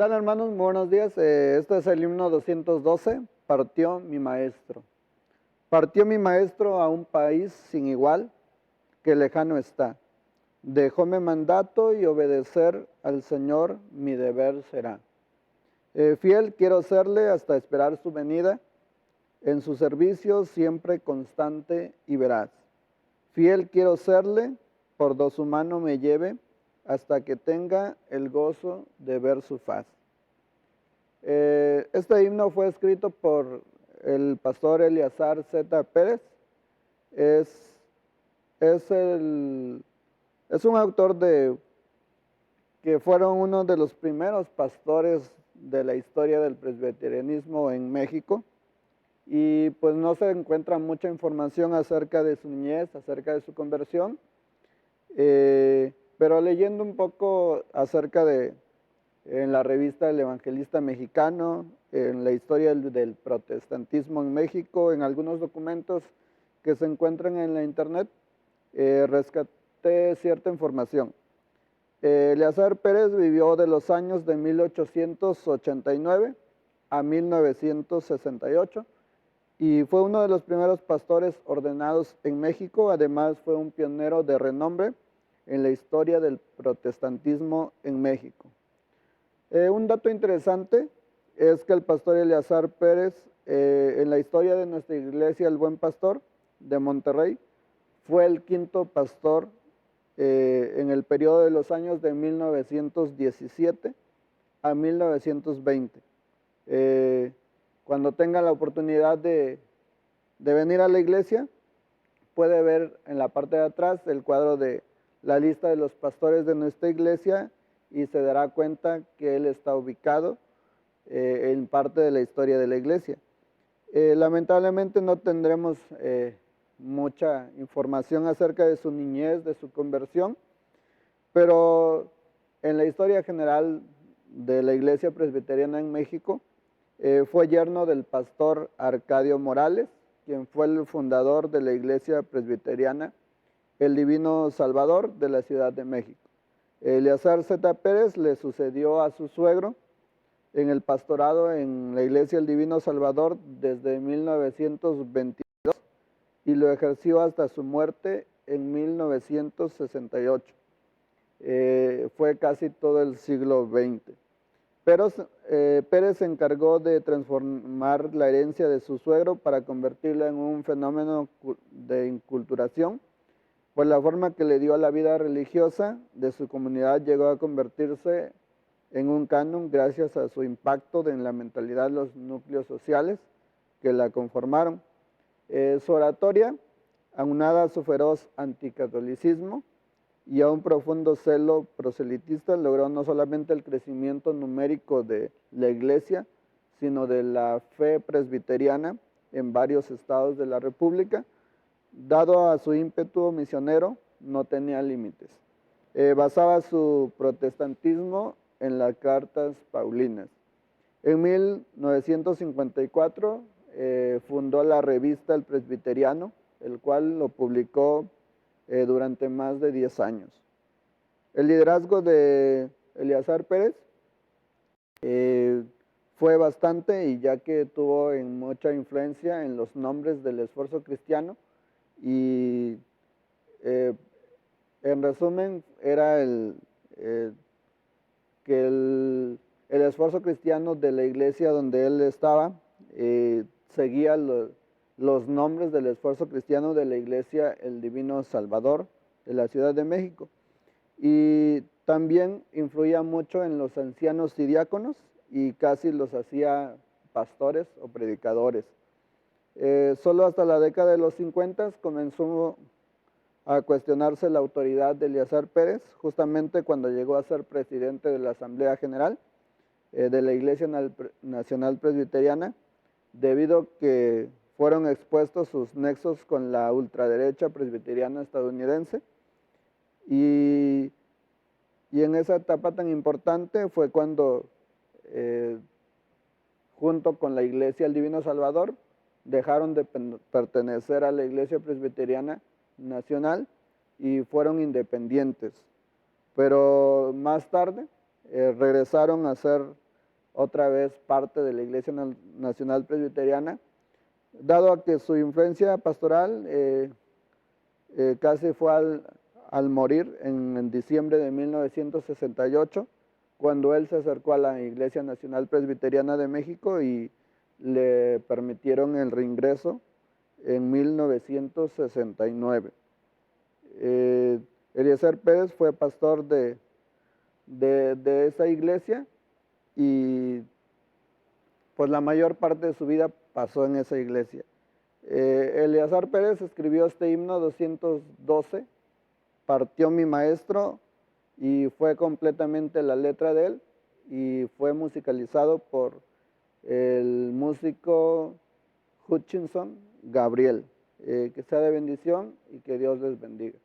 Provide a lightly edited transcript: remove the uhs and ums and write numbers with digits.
tal, hermanos? Muy buenos días. Este es el himno 212, Partió mi maestro. Partió mi maestro a un país sin igual, que lejano está. Dejóme mandato y obedecer al Señor mi deber será. Fiel quiero serle hasta esperar su venida, en su servicio siempre constante y veraz. Fiel quiero serle, por do su mano me lleve, hasta que tenga el gozo de ver su faz. Este himno fue escrito por el pastor Eleazar Z. Pérez. Es, es, es un autor que fueron uno de los primeros pastores de la historia del presbiterianismo en México. Y pues no se encuentra mucha información acerca de su niñez, acerca de su conversión. Pero leyendo un poco acerca en la revista El Evangelista Mexicano, en la historia del protestantismo en México, en algunos documentos que se encuentran en la internet, rescaté cierta información. Eleazar Pérez vivió de los años de 1889 a 1968 y fue uno de los primeros pastores ordenados en México. Además, fue un pionero de renombre en la historia del protestantismo en México. Un dato interesante es que el pastor Eleazar Pérez, en la historia de nuestra iglesia, el Buen Pastor de Monterrey, fue el quinto pastor en el periodo de los años de 1917 a 1920. Cuando tenga la oportunidad de venir a la iglesia, puede ver en la parte de atrás el cuadro de la lista de los pastores de nuestra iglesia y se dará cuenta que él está ubicado en parte de la historia de la iglesia. Lamentablemente no tendremos mucha información acerca de su niñez, de su conversión, pero en la historia general de la iglesia presbiteriana en México, fue yerno del pastor Arcadio Morales, quien fue el fundador de la iglesia presbiteriana El Divino Salvador de la Ciudad de México. Eleazar Z. Pérez le sucedió a su suegro en el pastorado en la iglesia El Divino Salvador desde 1922 y lo ejerció hasta su muerte en 1968. Fue casi todo el siglo XX. Pero Pérez se encargó de transformar la herencia de su suegro para convertirla en un fenómeno de inculturación. Pues la forma que le dio a la vida religiosa de su comunidad llegó a convertirse en un canon gracias a su impacto en la mentalidad de los núcleos sociales que la conformaron. Su oratoria, aunada a su feroz anticatolicismo y a un profundo celo proselitista, logró no solamente el crecimiento numérico de la iglesia, sino de la fe presbiteriana en varios estados de la República. Dado a su ímpetu misionero, no tenía límites. Basaba su protestantismo en las cartas paulinas. En 1954 fundó la revista El Presbiteriano, el cual lo publicó durante más de 10 años. El liderazgo de Eleazar Pérez fue bastante, y ya que tuvo mucha influencia en los nombres del esfuerzo cristiano, y en resumen era que el esfuerzo cristiano de la iglesia donde él estaba seguía los nombres del esfuerzo cristiano de la iglesia El Divino Salvador de la Ciudad de México. Y también influía mucho en los ancianos y diáconos y casi los hacía pastores o predicadores. Solo hasta la década de los 50 comenzó a cuestionarse la autoridad de Eleazar Pérez, justamente cuando llegó a ser presidente de la Asamblea General de la Iglesia Nacional Presbiteriana, debido a que fueron expuestos sus nexos con la ultraderecha presbiteriana estadounidense. Y en esa etapa tan importante fue cuando, junto con la Iglesia El Divino Salvador, dejaron de pertenecer a la Iglesia Presbiteriana Nacional y fueron independientes. Pero más tarde regresaron a ser otra vez parte de la Iglesia Nacional Presbiteriana, dado a que su influencia pastoral casi fue al morir en diciembre de 1968, cuando él se acercó a la Iglesia Nacional Presbiteriana de México y le permitieron el reingreso en 1969. Eliezer Pérez fue pastor de esa iglesia y pues la mayor parte de su vida pasó en esa iglesia. Eleazar Pérez escribió este himno 212, Partió mi maestro, y fue completamente la letra de él y fue musicalizado por el músico Hutchinson Gabriel. Que sea de bendición y que Dios les bendiga.